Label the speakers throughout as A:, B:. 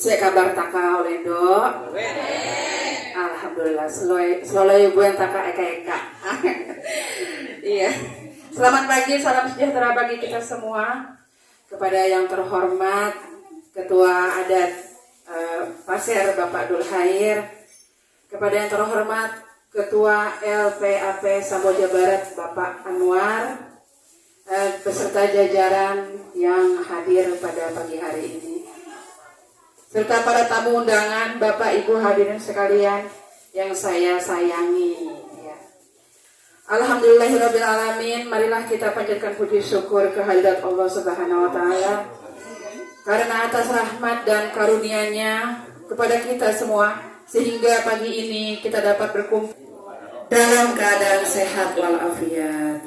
A: Saya kabar taka olendo. Alhamdulillah selalu ibu yang taka eka. Iya. Selamat pagi, salam sejahtera bagi kita semua. Kepada yang terhormat Ketua Adat Pasir Bapak Dul Khair, kepada yang terhormat Ketua LPAP Samboja Barat Bapak Anwar, beserta jajaran yang hadir pada pagi hari ini, serta para tamu undangan, Bapak Ibu hadirin sekalian yang saya sayangi. Ya. Alhamdulillahirabbil alamin. Marilah kita panjatkan puji syukur kehadirat Allah Subhanahu wa taala karena atas rahmat dan karunia-Nya kepada kita semua sehingga pagi ini kita dapat berkumpul dalam keadaan sehat walafiat.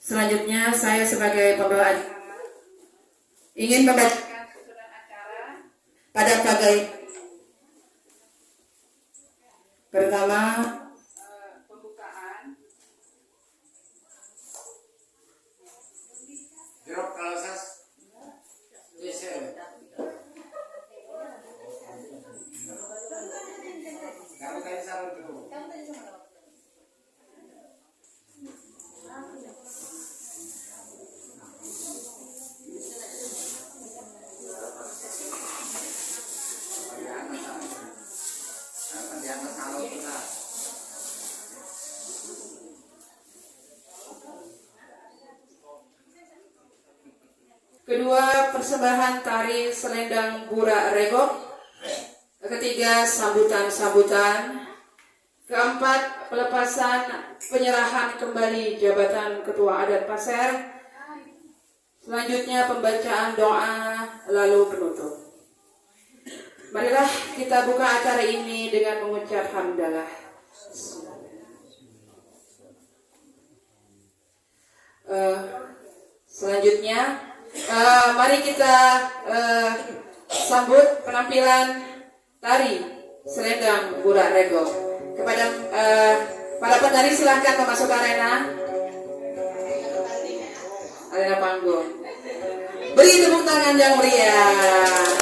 A: Selanjutnya saya sebagai pembawa ingin membacakan susunan acara pada pagi pertama. Pembukaan kedua, persembahan tari selendang Burak Regok. Ketiga, sambutan-sambutan. Keempat, pelepasan penyerahan kembali jabatan Ketua Adat Pasir. Selanjutnya pembacaan doa lalu penutup. Marilah kita buka acara ini dengan mengucap hamdalah. Selanjutnya mari kita sambut penampilan tari selendang Burak Rego. Kepada para penari silahkan masuk arena panggung. Beri tepuk tangan yang meriah.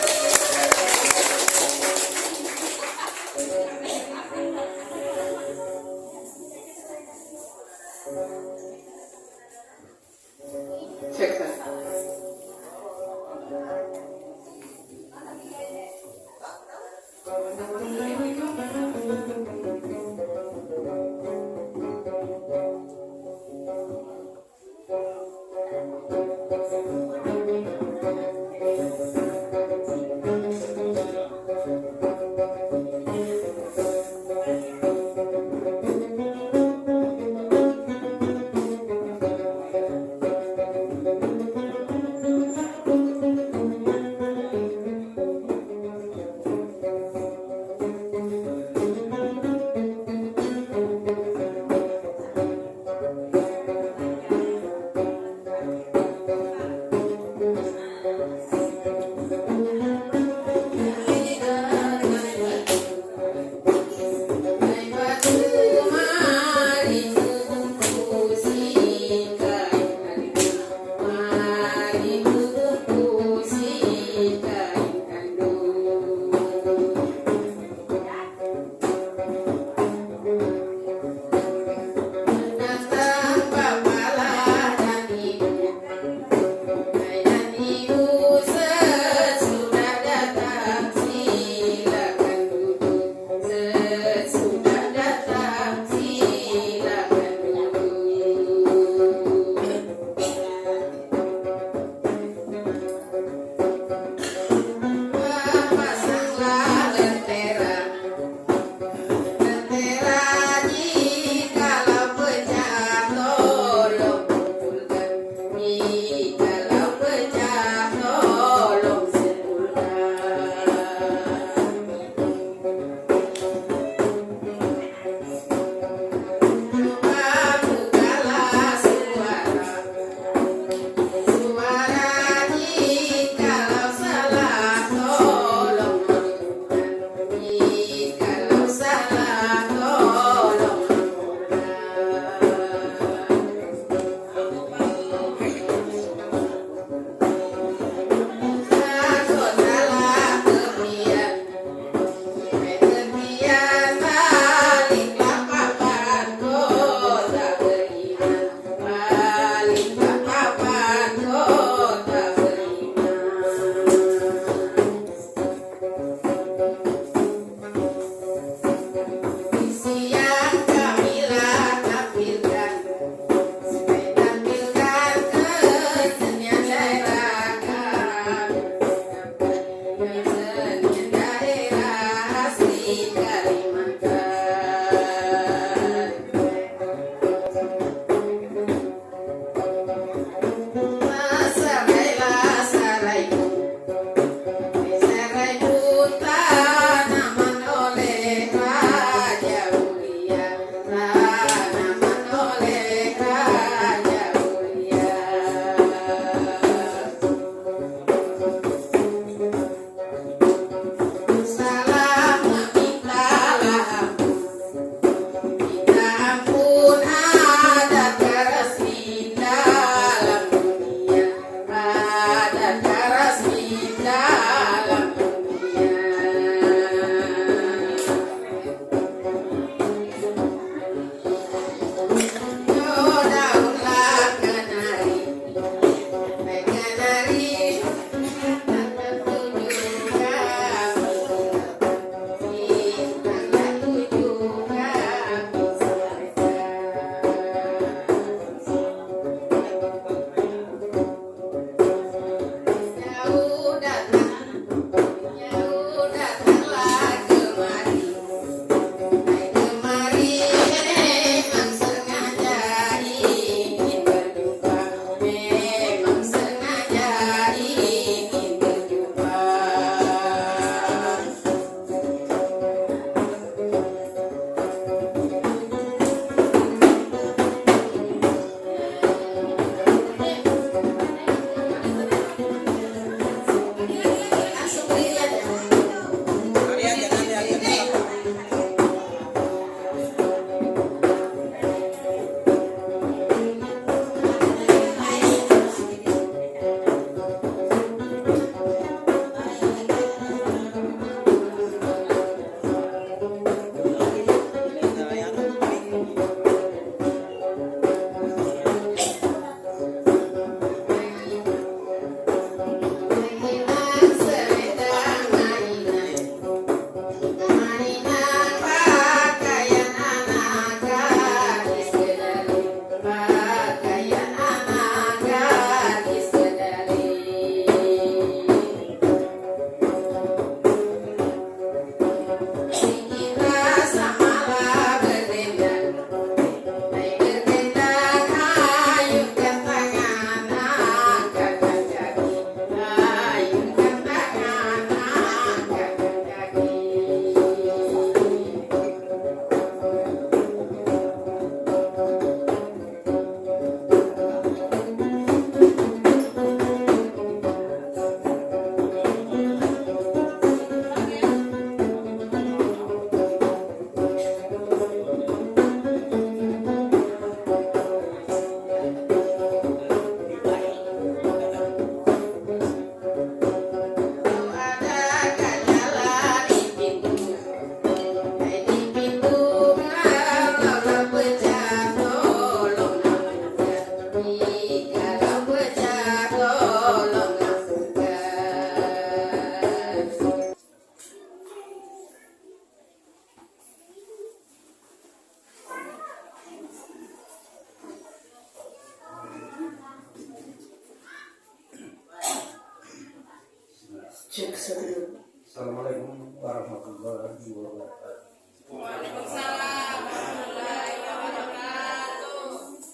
A: Cek satu.
B: Assalamualaikum warahmatullahi wabarakatuh.
A: Waalaikumsalam warahmatullahi wabarakatuh.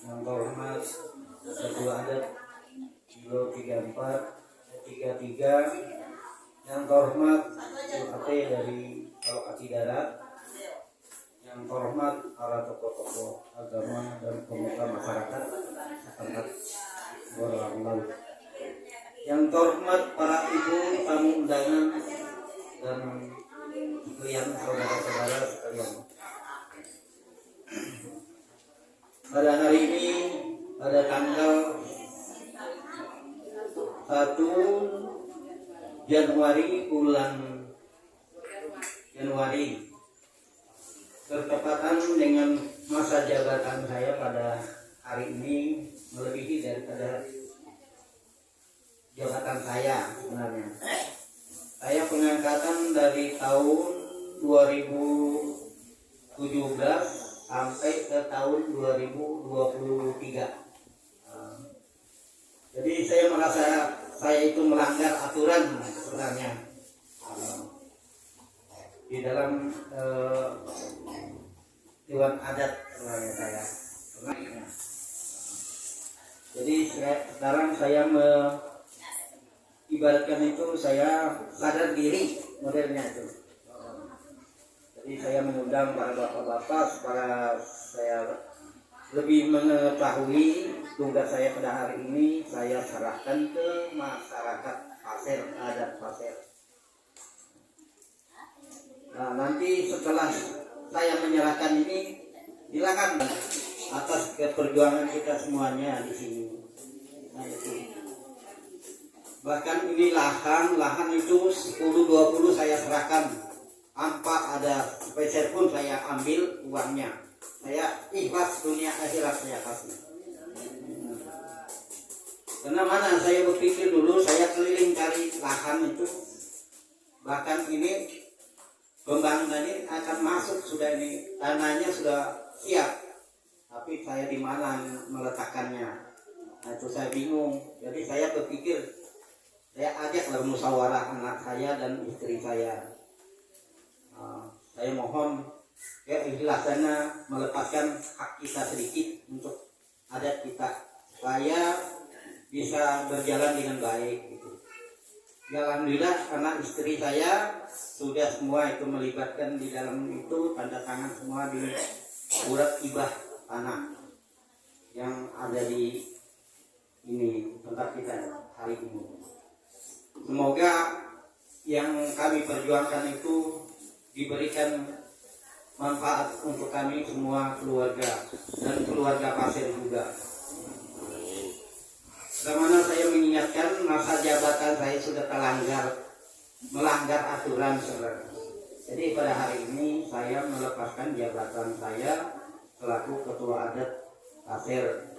B: Yang terhormat Ketua Adat Kilo 34 33, yang terhormat UKT dari Alokasi Darat, yang terhormat para tokoh-tokoh agama dan pemuka masyarakat setempat Boralang Laut, yang terhormat para ibu tamu undangan dan sekalian saudara-saudara sekalian. Pada hari ini, pada tanggal 1 Januari bulan Januari, bertepatan dengan masa jabatan saya pada hari ini melebihi daripada jabatan saya sebenarnya. Saya pengangkatan dari tahun 2017 sampai ke tahun 2023. Jadi saya merasa saya itu melanggar aturan sebenarnya di dalam Dewan Adat sebenarnya saya. Jadi sekarang saya ibaratkan itu saya sadar diri modelnya itu. Jadi saya mengundang para bapak-bapak supaya saya lebih mengetahui tugas saya pada hari ini. Saya serahkan ke masyarakat Pasir, adat Pasir. Nah, nanti setelah saya menyerahkan ini, silakan atas keperjuangan kita semuanya di sini. Nah, itu. Bahkan ini lahan itu 10-20 saya serahkan. Tanpa ada spesial pun saya ambil uangnya. Saya ikhlas dunia akhirat saya kasih. Karena mana saya berpikir dulu saya keliling cari lahan itu. Bahkan ini pembangunan ini akan masuk sudah, ini tanahnya sudah siap. Tapi saya di mana meletakkannya? Nah, itu saya bingung. Jadi saya berpikir saya ajaklah musyawarah anak saya dan istri saya. Saya mohon ya ikhlasnya melepaskan hak kita sedikit untuk adat kita supaya bisa berjalan dengan baik gitu. Ya, alhamdulillah karena istri saya sudah semua itu melibatkan di dalam itu, tanda tangan semua di surat ibah tanah yang ada di ini tempat kita hari ini. Semoga yang kami perjuangkan itu diberikan manfaat untuk kami semua keluarga dan keluarga Pasir juga. Bagaimana saya mengingatkan masa jabatan saya sudah melanggar aturan sebenarnya. Jadi pada hari ini saya melepaskan jabatan saya selaku Ketua Adat Pasir.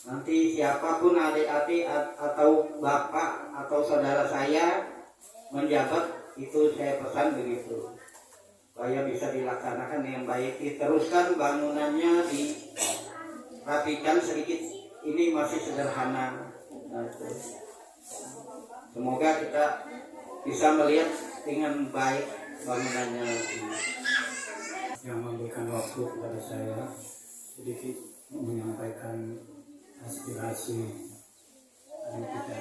B: Nanti siapapun adik-adik atau bapak atau saudara saya menjabat, itu saya pesan begitu. Supaya bisa dilaksanakan dengan baik, diteruskan bangunannya, dirapikan sedikit. Ini masih sederhana. Nah, semoga kita bisa melihat dengan baik bangunannya.
C: Yang memberikan waktu kepada saya sedikit menyampaikan aspirasi dan kita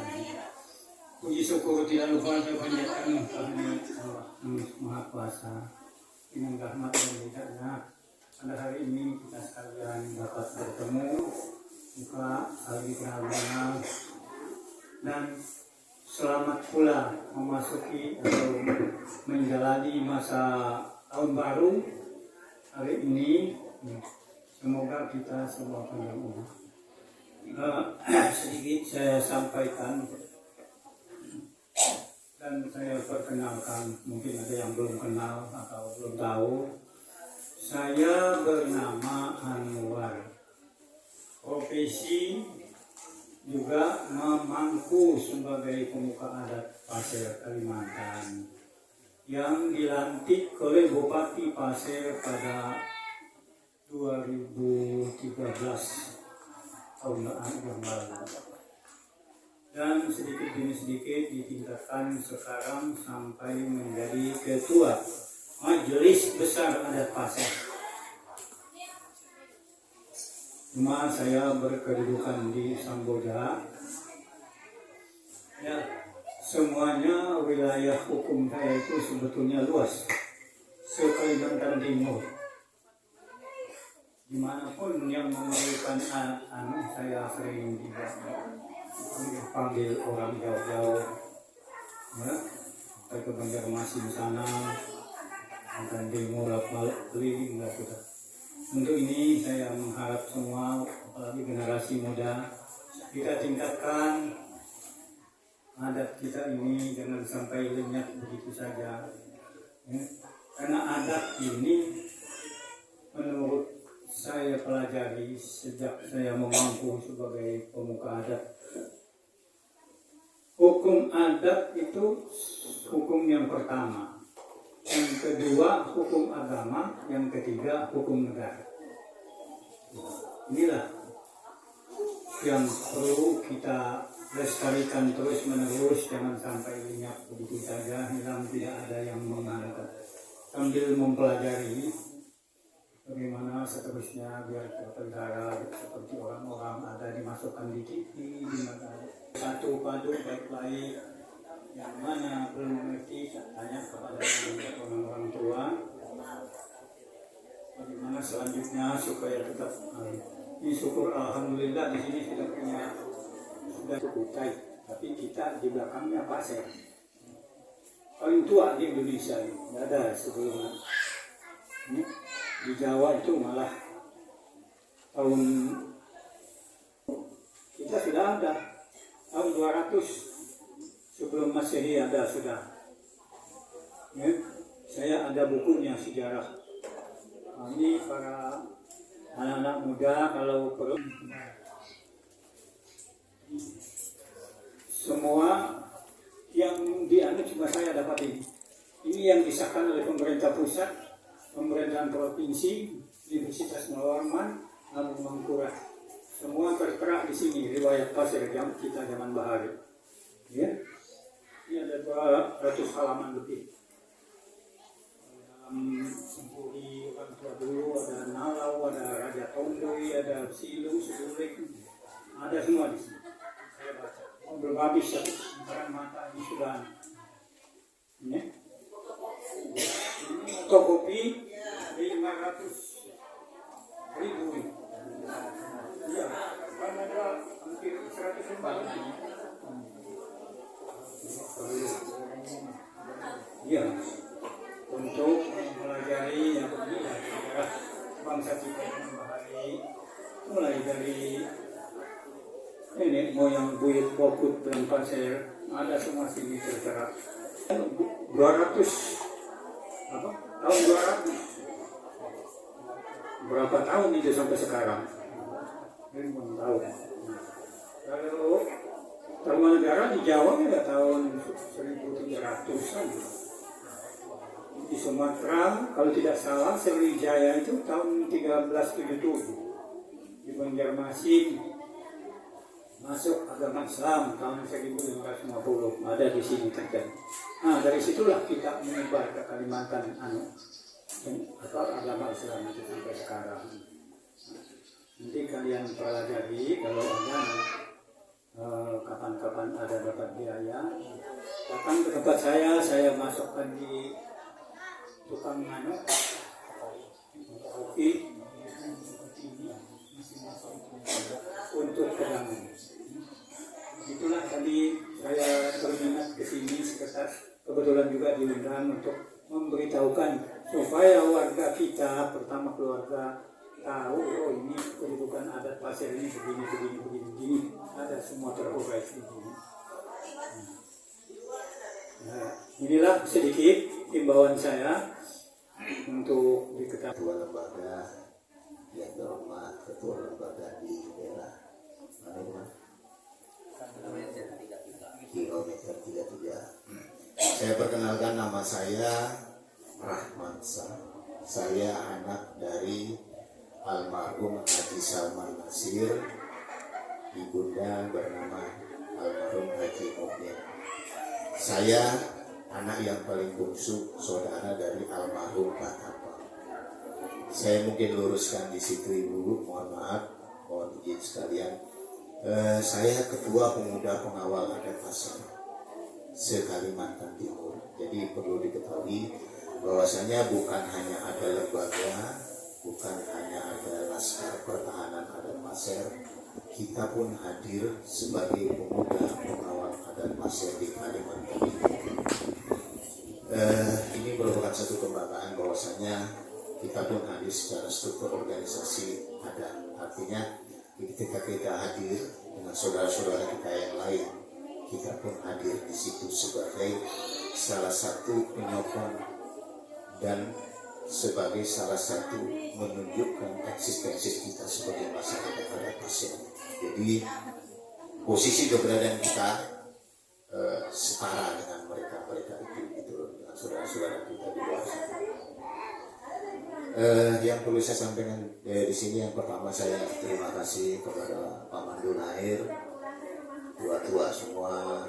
C: puji syukur tidak lupa saya panjatkan kami Allah Maha Kuasa dengan rahmat dan hidayahnya. Pada hari ini kita sekalian dapat bertemu, buka saling kenal dan selamat pula memasuki atau menjalani masa tahun baru hari ini. Semoga kita semua panjang umur. Sedikit saya sampaikan dan saya perkenalkan, mungkin ada yang belum kenal atau belum tahu. Saya bernama Anwar, profesi juga memangku sebagai pemuka adat Pasir Kalimantan yang dilantik oleh Bupati Pasir pada 2013 tahun yang lalu. dan sedikit demi sedikit ditingkatkan sekarang sampai menjadi ketua Majelis Besar Adat Pasir. Cuma saya berkedudukan di Samboja. Ya, semuanya wilayah hukum saya itu sebetulnya luas, se-Kalimantan Timur. Dimanapun yang memerlukan saya sering dipanggil orang jauh-jauh, ya, ke Banjarmasin sana, akan demo beli enggak sudah. Untuk ini saya mengharap semua, apalagi generasi muda, kita tingkatkan adat kita ini, jangan sampai lenyap begitu saja, ya. Karena adat ini menurut saya pelajari sejak saya memangku sebagai pemuka adat, hukum adat itu hukum yang pertama, yang kedua hukum agama, yang ketiga hukum negara. Inilah yang perlu kita lestarikan terus menerus, jangan sampai lenyap begitu saja, hilang, tidak ada yang mengangkat, sambil mempelajari bagaimana seterusnya biar terpelihara seperti orang-orang ada dimasukkan di TV, di mana satu padu baik-baik, yang mana belum mengerti tanya kepada orang-orang tua bagaimana selanjutnya supaya tetap ini. Syukur alhamdulillah di sini sudah cukup baik, tapi kita di belakangnya pasir paling tua di Indonesia ini, tidak ada sebelumnya. Di Jawa itu malah tahun kita sudah ada tahun 200 sebelum Masehi ada sudah. Ya, saya ada bukunya sejarah. Ini para anak-anak muda kalau perlu semua yang dianut cuma saya dapat ini. Ini yang disahkan oleh pemerintah pusat, pemerintahan provinsi, Universitas Mawarman, Abu Mangkurat. Semua tertera di sini riwayat pasir yang kita zaman Bahari. Ya, ini ada 200 halaman lebih. Sempuri orang tua dulu, ada Nalau, ada Raja Tondoi, ada Silu, Sedulik, ada semua di sini. Saya baca. Belum habis ya, sekarang mata ini sudah. Ini kopi 500.000. Iya, kan ada hampir 100 lembar. Iya, untuk mempelajari yang begini sejarah bangsa kita yang Bahari, mulai dari ini moyang buyut pokut dan pasir, ada semua sini tertera. 200 apa? Tahun 200. Berapa tahun itu sampai sekarang? 5 tahun. Kalau Tarumanegara di Jawa ya tahun 1300-an. Di Sumatera, kalau tidak salah, Sriwijaya itu tahun 1377. Di Banjarmasin masuk agama Islam tahun 1550. Ada di sini terjadi. Nah, dari situlah kita menyebar ke Kalimantan agama Islam itu sampai sekarang. Nanti kalian pelajari kalau ada kapan-kapan ada dapat biaya, datang ke tempat saya masukkan di tukang kopi untuk pegangan. Itulah tadi saya berminat ke sini sekitar, kebetulan juga diundang untuk memberitahukan supaya warga kita, pertama keluarga, tahu oh ini kedudukan adat pasir ini begini, ada semua terurai di sini. Nah, inilah sedikit himbauan saya untuk diketahui.
D: Ketua lembaga yang terhormat, ketua lembaga di daerah mana? Kilometer 33. Saya perkenalkan, nama saya Rahmansa. Saya anak dari almarhum Haji Salman Nasir, ibunda bernama almarhum Haji Mukmin. Saya anak yang paling bungsu, saudara dari almarhum Pak Tapang. Saya mungkin luruskan di situ Ibu, mohon maaf, mohon izin sekalian. Saya ketua pemuda pengawal adat pasar se-Kalimantan Timur. Jadi perlu diketahui bahwasanya bukan hanya ada lembaga, bukan hanya ada Laskar Pertahanan Adat Pasir, kita pun hadir sebagai pemuda pengawal adat pasir di Kalimantan Timur. Ini merupakan satu kebanggaan bahwasanya kita pun hadir secara struktur organisasi adat. Artinya ketika kita hadir dengan saudara-saudara kita yang lain, kita pun hadir di situ sebagai salah satu penyokong dan sebagai salah satu menunjukkan eksistensi kita sebagai masyarakat adat pasir. Jadi posisi keberadaan kita setara dengan mereka itu dengan saudara-saudara kita di luar sana. Yang perlu saya sampaikan di sini, yang pertama saya terima kasih kepada Pak Mandul Air, tua-tua semua,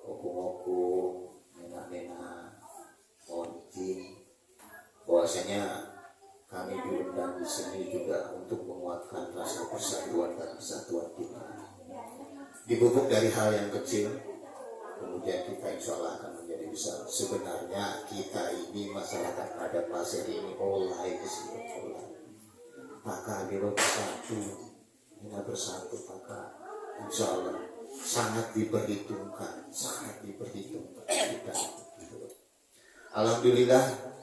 D: oku-oku, nenek-nenek, mohon izin bahwasanya kami diundang di sini juga untuk menguatkan rasa persatuan dan kesatuan kita. Dipupuk dari hal yang kecil, kemudian kita insya Allah akan menjadi besar. Sebenarnya kita ini masyarakat adat pasir ini oleh kesini, maka biro bersatu, kita bersatu maka insya Allah sangat diperhitungkan kita. Alhamdulillah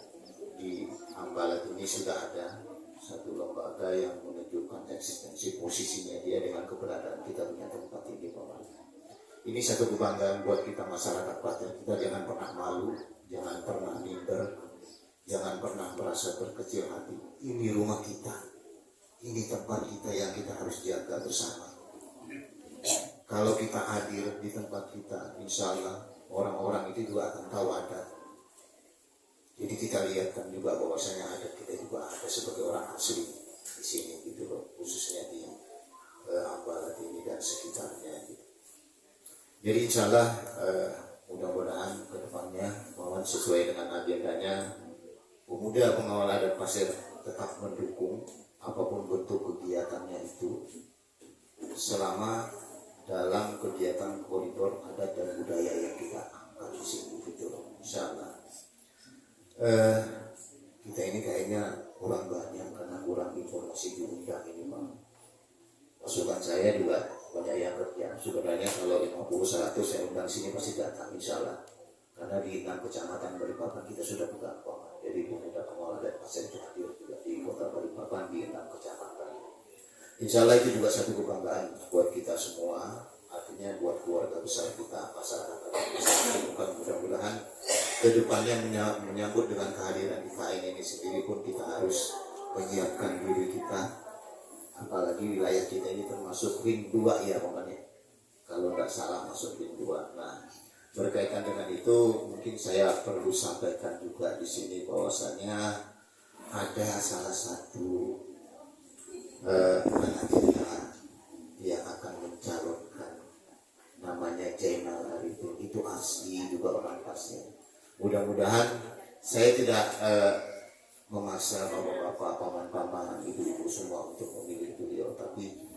D: di Ambalat ini sudah ada satu lembaga yang menunjukkan eksistensi posisinya dia dengan keberadaan kita punya tempat ini, Pak. Ini satu kebanggaan buat kita masyarakat pasir. Kita jangan pernah malu, jangan pernah minder, jangan pernah merasa berkecil hati. Ini rumah kita, ini tempat kita yang kita harus jaga bersama. Kalau kita hadir di tempat kita, insya Allah orang-orang itu juga akan tahu adat. Jadi kita lihatkan juga bahwasanya adat kita juga ada sebagai orang asli di sini gitu loh, khususnya di Ambalat ini dan sekitarnya gitu. Jadi insya Allah mudah-mudahan ke depannya mohon sesuai dengan agendanya, pemuda pengawal adat pasir tetap mendukung apapun bentuk kegiatannya itu selama dalam kegiatan koridor adat dan budaya yang kita angkat di sini gitu loh, insya Allah. Kita ini kayaknya kurang banyak karena kurang informasi diundang ini, Pak. Pasukan saya juga banyak yang kerja. Sebenarnya kalau 50-100 saya undang sini pasti datang insya Allah. Karena di 6 kecamatan Balikpapan kita sudah buka Pak. Jadi pemuda pengawal adat pasir itu hadir juga di kota Balikpapan di 6 kecamatan. Insya Allah itu juga satu kebanggaan buat kita semua. Artinya buat keluarga besar kita, masyarakat kita. Mudah-mudahan kedepannya menyambut dengan kehadiran IKN ini sendiri pun kita harus menyiapkan diri kita. Apalagi wilayah kita ini termasuk ring 2 ya pokoknya. Kalau nggak salah masuk ring 2. Nah, berkaitan dengan itu mungkin saya perlu sampaikan juga di sini bahwasanya ada salah satu anak kita yang akan mencalonkan, namanya Jainal Arifin. Itu asli juga orang pasir. Mudah-mudahan saya tidak memaksa bapak-bapak, paman-paman, ibu-ibu semua untuk memilih beliau, tapi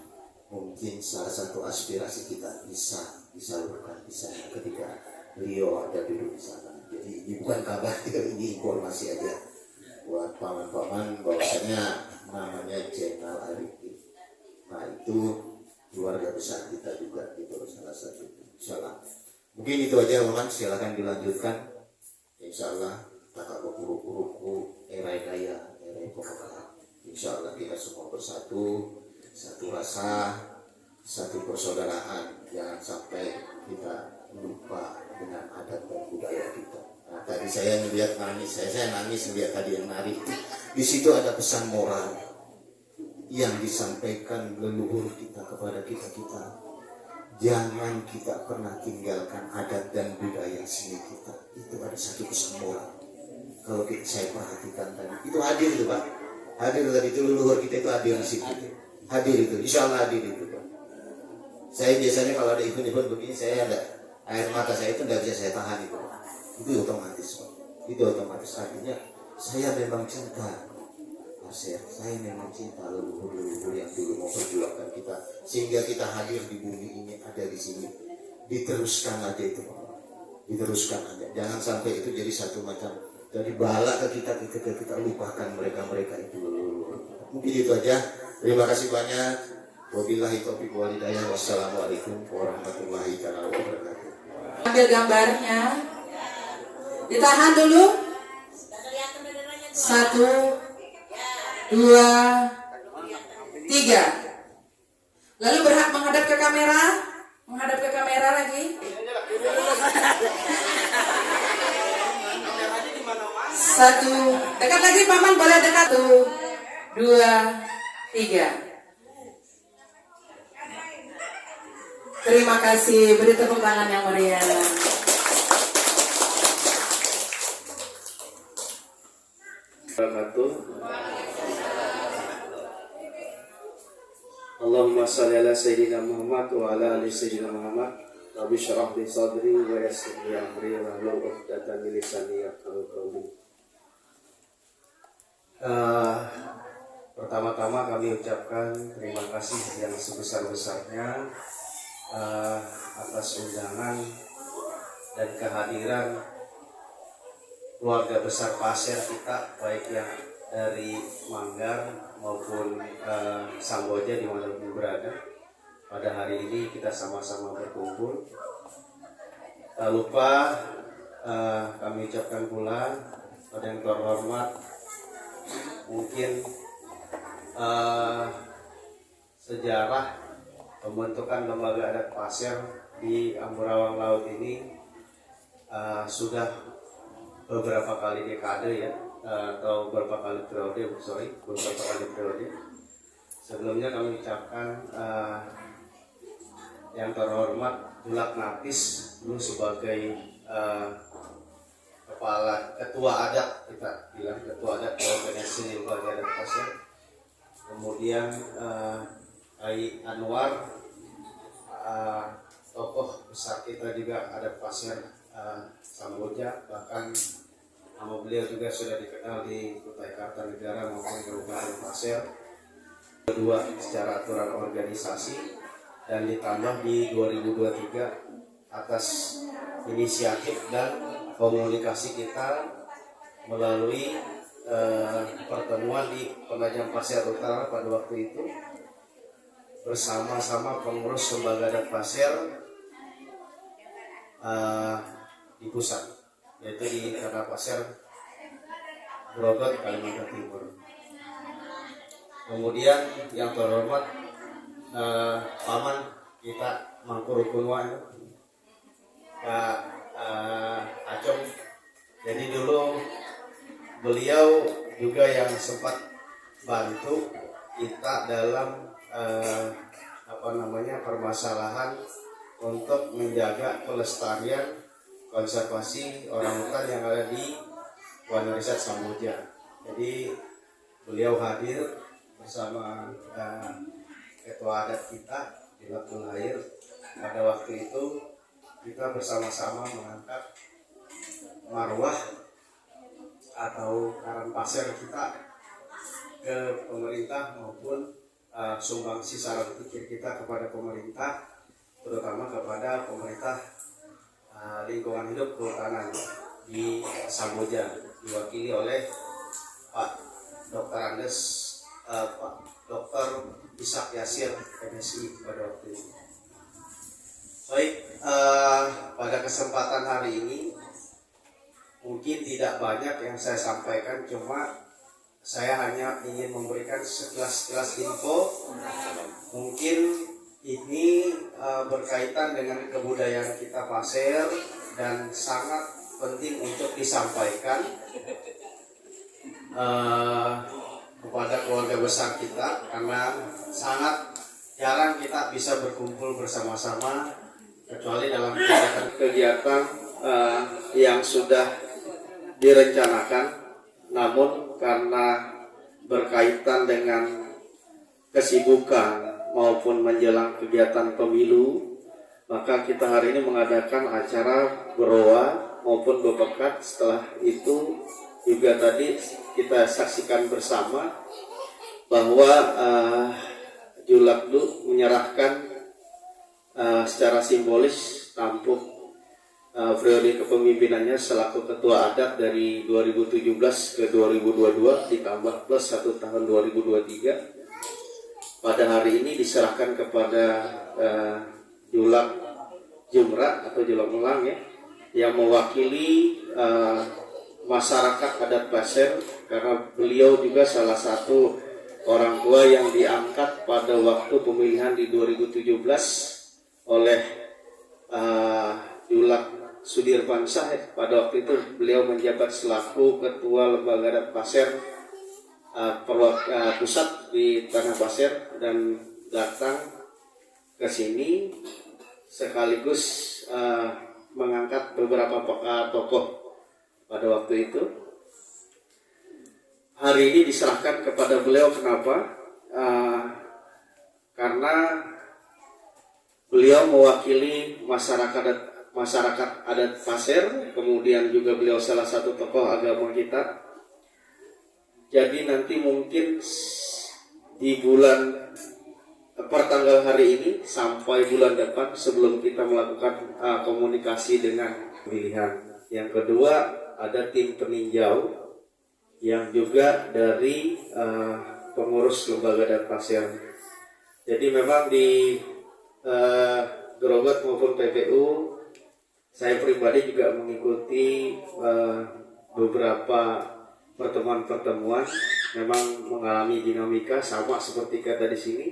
D: mungkin salah satu aspirasi kita bisa disalurkan di sana ketika beliau ada duduk di sana. Jadi ini bukan kabar, ini informasi aja buat paman-paman bahwasanya namanya Jainal Arifin. Nah itu keluarga besar kita juga itu salah satu. Insyaallah. Mungkin itu aja, Paman. Silakan dilanjutkan. Insyaallah kakak guru-guruku erai daya, erai pokoknya. Insyaallah kita semua bersatu, satu rasa, satu persaudaraan. Jangan sampai kita lupa dengan adat dan budaya kita. Nah, tadi saya melihat nangis, saya nangis melihat tadi yang nari. Di situ ada pesan moral yang disampaikan leluhur kita kepada kita. Jangan kita pernah tinggalkan adat dan budaya seni kita. Itu ada satu pesan moral. Kalau saya perhatikan tadi, itu hadir itu Pak. Hadir tadi itu leluhur kita itu hadir di situ. Hadir itu, insya Allah hadir itu Pak. Saya biasanya kalau ada event-event begini, saya ada air mata saya itu tidak bisa saya tahan itu. Itu otomatis, Pak. Itu otomatis artinya saya memang cinta pasir, saya memang cinta leluhur-leluhur yang dulu memperjuangkan kita sehingga kita hadir di bumi ini, ada di sini. Diteruskan aja itu, Pak. Diteruskan aja. Jangan sampai itu jadi satu macam jadi bala ke kita ketika kita lupakan mereka itu leluhur. Mungkin itu aja. Terima kasih banyak. Wabillahi taufiq wal hidayah. Wassalamualaikum warahmatullahi wabarakatuh.
A: Ambil gambarnya. Ditahan dulu. 1, 2, 3. Lalu berhak menghadap ke kamera. Menghadap ke kamera lagi. 1. Dekat lagi paman, boleh dekat. 1, 2, 3. Terima kasih, beri tepuk tangan yang meriah.
E: Allahumma salli ala Sayyidina Muhammad wa ala ali Sayyidina Muhammad. Rabbi syrah li sadri wa yassir li amri wa hlul 'uqdatam min lisani yafqahu qawli. Pertama-tama kami ucapkan terima kasih yang sebesar-besarnya atas undangan dan kehadiran keluarga besar Pasir kita, baik yang dari Manggar maupun Samboja dimanapun berada. Pada hari ini kita sama-sama berkumpul. Tak lupa kami ucapkan pula pada yang terhormat, mungkin sejarah pembentukan lembaga adat Pasir di Ambarawa Laut ini sudah beberapa kali dekade ya, atau beberapa kali periode. Sebelumnya kami ucapkan yang terhormat Bulak Napis dulu sebagai ketua adat, kita bilang ketua adat organisasi lembaga adat Pasir. Kemudian Ai Anwar, tokoh besar kita juga ada Pasir Samboja, bahkan nama beliau juga sudah dikenal di Kutai Kartanegara maupun Kabupaten Pasir. Kedua secara aturan organisasi, dan ditambah di 2023 atas inisiatif dan komunikasi kita melalui pertemuan di Penajam Pasir Utara pada waktu itu bersama-sama pengurus lembaga adat Pasir di pusat, yaitu di Tanah Pasir, Grogot, Kalimantan Timur. Kemudian yang terhormat paman kita Mangkurukunwa, Pak Acong. Jadi dulu beliau juga yang sempat bantu kita dalam permasalahan untuk menjaga pelestarian konservasi orangutan yang ada di Wana Riset Samboja. Jadi beliau hadir bersama ketua adat kita di Latul Air. Pada waktu itu kita bersama-sama mengangkat marwah atau karang pasir kita ke pemerintah maupun sumbangsi saran pikir kita kepada pemerintah, terutama kepada pemerintah lingkungan hidup kehutanan di Samboja, diwakili oleh Pak Dr. Andes, Pak Dr. Ishak Yasir MSI pada waktu itu. Baik, pada kesempatan hari ini mungkin tidak banyak yang saya sampaikan, cuma saya hanya ingin memberikan sekilas info. Mungkin ini berkaitan dengan kebudayaan kita Pasir dan sangat penting untuk disampaikan kepada keluarga besar kita, karena sangat jarang kita bisa berkumpul bersama-sama kecuali dalam kegiatan yang sudah direncanakan. Namun karena berkaitan dengan kesibukan
F: maupun menjelang kegiatan pemilu, maka kita hari ini mengadakan acara beroa maupun bepekat. Setelah itu juga tadi kita saksikan bersama bahwa Julakdu menyerahkan secara simbolis tampuk periode kepemimpinannya selaku ketua adat dari 2017 ke 2022 ditambah plus 1 tahun 2023. Pada hari ini diserahkan kepada Julak Jumra atau Julak Melang ya, yang mewakili masyarakat adat Pasir, karena beliau juga salah satu orang tua yang diangkat pada waktu pemilihan di 2017 oleh Julak Sudirmansah ya. Pada waktu itu beliau menjabat selaku ketua lembaga adat Pasir pusat di Tanah Pasir, dan datang ke sini sekaligus mengangkat beberapa tokoh pada waktu itu. Hari ini diserahkan kepada beliau. Kenapa? Karena beliau mewakili masyarakat adat Pasir, kemudian juga beliau salah satu tokoh agama kita. Jadi nanti mungkin di bulan pertanggal hari ini sampai bulan depan, sebelum kita melakukan komunikasi dengan pilihan. Yang kedua, ada tim peninjau yang juga dari pengurus lembaga adat Pasir. Jadi memang di Grogot maupun PPU, saya pribadi juga mengikuti beberapa pertemuan-pertemuan, memang mengalami dinamika sama seperti kata di sini,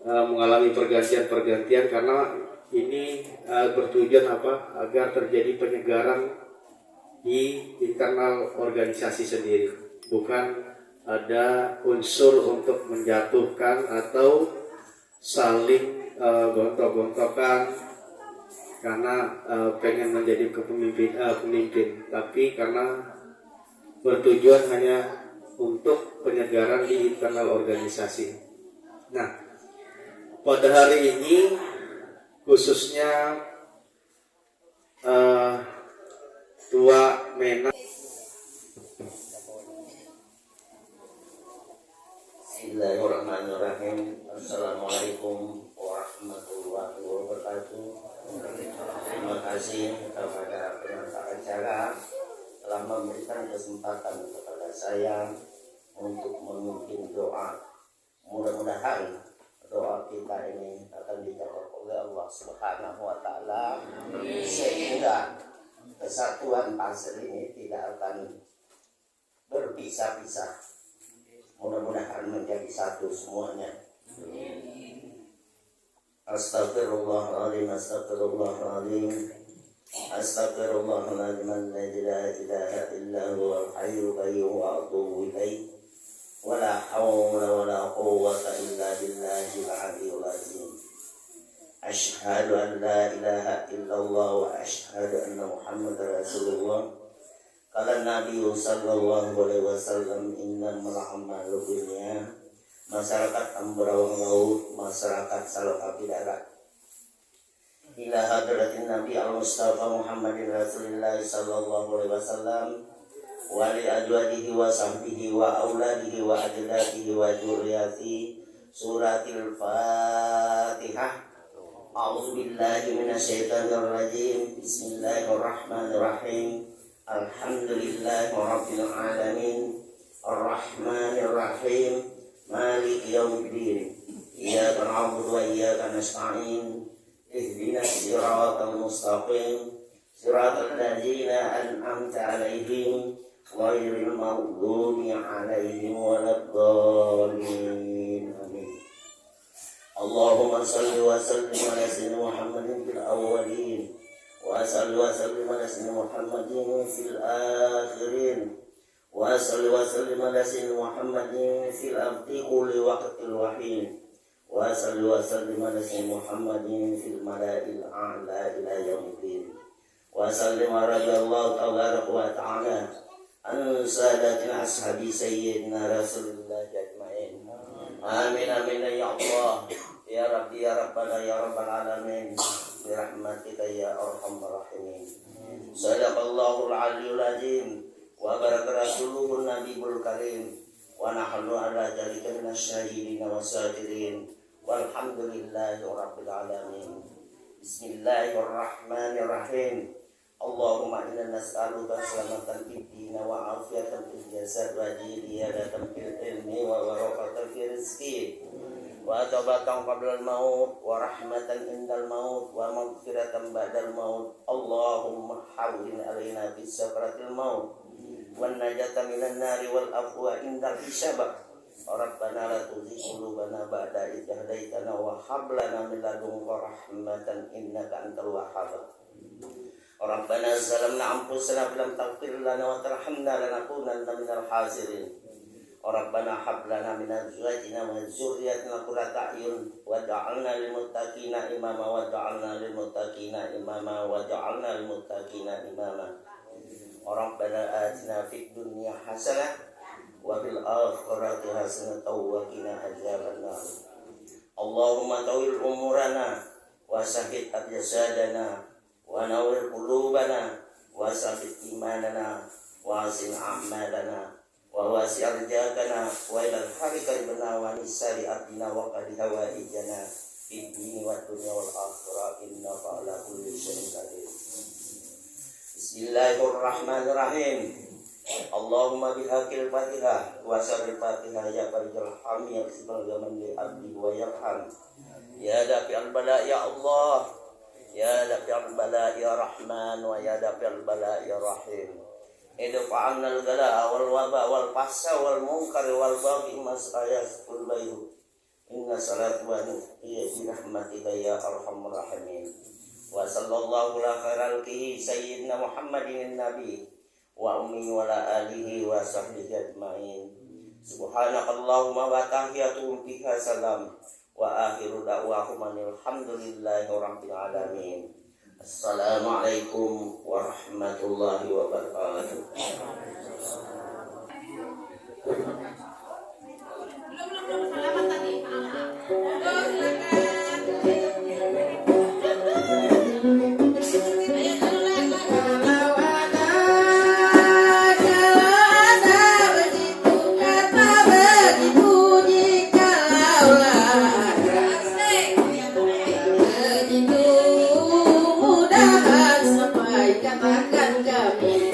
F: mengalami pergantian-pergantian, karena ini bertujuan apa? Agar terjadi penyegaran di internal organisasi sendiri, bukan ada unsur untuk menjatuhkan atau saling gontok-gontokan karena pengen menjadi pemimpin, tapi karena bertujuan hanya untuk penyegaran di internal organisasi. Nah, pada hari ini khususnya Tua Mena.
G: Bismillahirrahmanirrahim. Assalamualaikum warahmatullahi wabarakatuh. Terima kasih kepada penyelenggara acara telah memberikan kesempatan kepada saya untuk memimpin doa. Mudah-mudahan doa kita ini akan dijawab oleh Allah Subhanahu wa taala, sehingga kesatuan Pasir ini tidak akan berpisah-pisah. Mudah-mudahan menjadi satu semuanya. Astagfirullahaladzim, astagfirullahaladzim, astagfirullahaladzim, la ilaha illa huwal hayyul qayyum wa atubu ilaih, wa la hawla wa la quwwata illa billahil aliyyil azim. Asyhadu an la ilaha illallah wa asyhadu anna Muhammadar Rasulullah. Kala Nabi sallallahu alaihi wasallam, innamal a'malu binniyat. Masyarakat Ambarawa Laut, masyarakat Salokapi Darat. Ila hadratin Nabi al-Mustafa Muhammadin Rasulillah sallallahu alaihi wasallam, wa li ajwadihi wa sahbihi wa auladihi wa ajdadihi wa dzurriyyatihi. Suratul Fatihah. A'udzu billahi minasyaitonir rajim. Bismillahirrahmanirrahim. Alhamdulillahi rabbil alamin. Arrahmanir rahim. Maliki yaumiddin. Iyyaka na'budu wa iyyaka nasta'in. Ihdinas siratal mustaqim. Siratal ladzina an'amta 'alaihim ghairil maghdubi 'alaihim waladdallin. Amin. Allahumma shalli wa sallim ala sayyidina Muhammadin fil awwalin, wa salli wa sallim ala sayyidina Muhammadin fil akhirin, wa salli wa sallim ala sayyidina Muhammadin fil abdi kulli waqtil wahid, wa salli wa sallim ala sayyidina Muhammadin fil mala'il a'la ila yaumiddin, wa sallim radhiyallahu tabaraka wa ta'ala an sadatina ashabi sayyidina Rasulullah ajma'in. Amin amin ya Allah. Ya Rabbi ya Rabbana ya Rabbal Alamin birahmatika ya arhamar rahimin. Sadaqallahul aliyyul azim wa baraka rasuluhun nabiyul karim wa nahnu ala dzalika minasyahidin wasajirin walhamdulillahi rabbil alamin. Bismillahirrahmanirrahim. Allahumma inna nas'aluka salamatan fid din wa afiyatan fil jasad wa ziyadatan fil ilmi wa barakatan fil rizqi wa taubatan qabla al-maut wa rahmatan indal maut wa maghfiratan ba'dal maut. Allahumma hawwin alaina bis sakratil maut wan najata minan nari wal afwa indal hisab. Rabbana la tuzigh qulubana ba'da idh hadaytana wa hab lana min ladunka rahmatan innaka antal wahhab. Rabbana zalamna anfusana wa lam taghfir lana wa tarhamna lanakunanna minal khasirin. Rabbana hab lana min azwajina wa dzurriyyatina qurrata a'yun waj'alna lil muttaqina imama waj'alna lil muttaqina imama waj'alna lil muttaqina imama. Rabbana atina fid dunya hasanah wa fil akhirati hasanah wa qina adzabannar. Allahumma tawil umurana wa sahhid abjasadana wa nawwir qulubana wa sabbit imanana wa asin a'malana wa wasi' arjakana wa ilal harikal bana wa nisari abdina wa qadi hawaijana fid dini wa dunya wal akhirah innaka ala kulli syai'in qadir. Bismillahirrahmanirrahim. Allahumma bihaqil fatihah wa syarril fatihah ya farijal hamil sebagai li abdi wa yarham ya dafi'al bala ya Allah ya dafi'al bala ya Rahman wa ya dafi'al bala ya Rahim. Idfa'annal gala wal waba wal fahsya wal munkar wal baghi mas'ayas kullu. Inna salatu wa nuhiyya bi rahmatika ya arhamar rahimin. Wa sallallahu ala khairil sayyidina Muhammadin nabi wa ummi wa ala alihi wa sahbihi ajma'in. Subhanakallahumma wa tahiyyatuhum fiha salam wa akhiru da'wahum alhamdulillahi rabbil alamin. Assalamualaikum warahmatullahi wabarakatuh.
A: Belum salaman tadi. Katakan kami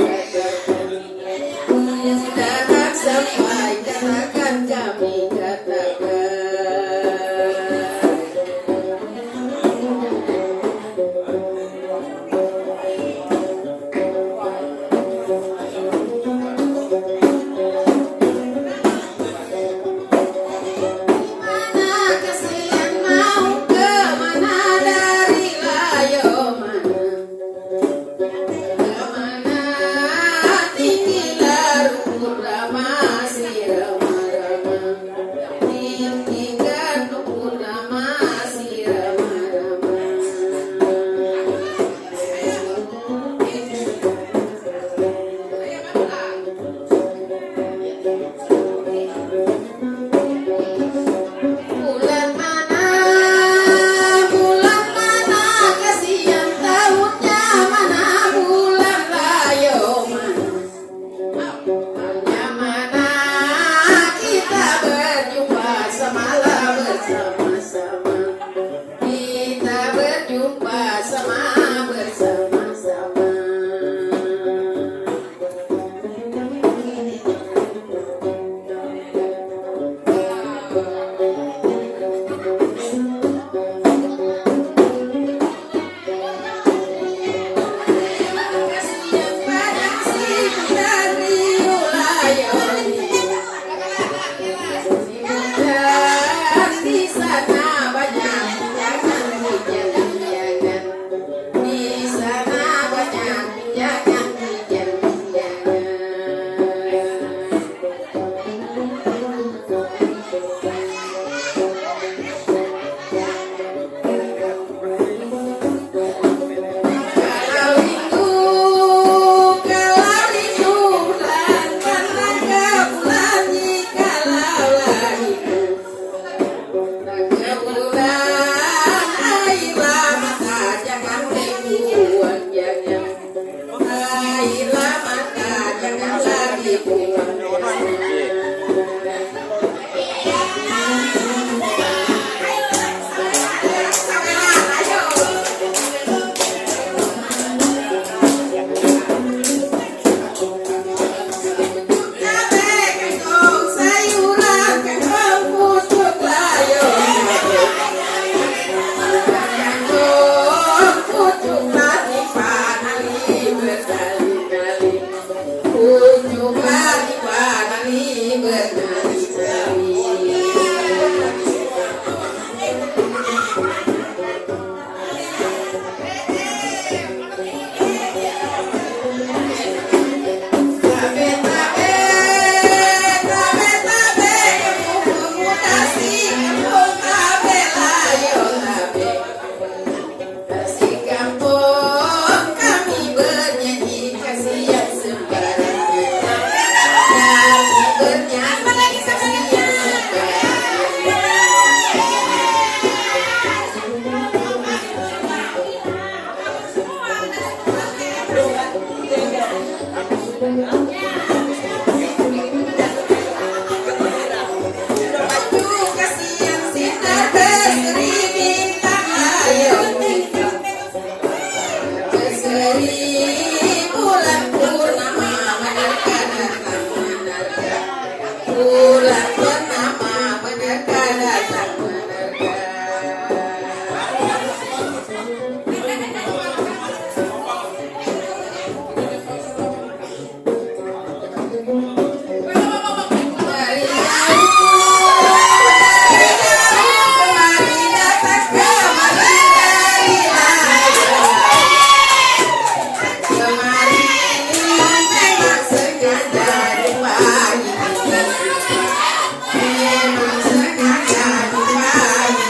A: Bulan purnama menerka datang menerka. Dari jauh kemari datang kemari dari kemari memang sengaja dibagi. Memang sengaja dibagi.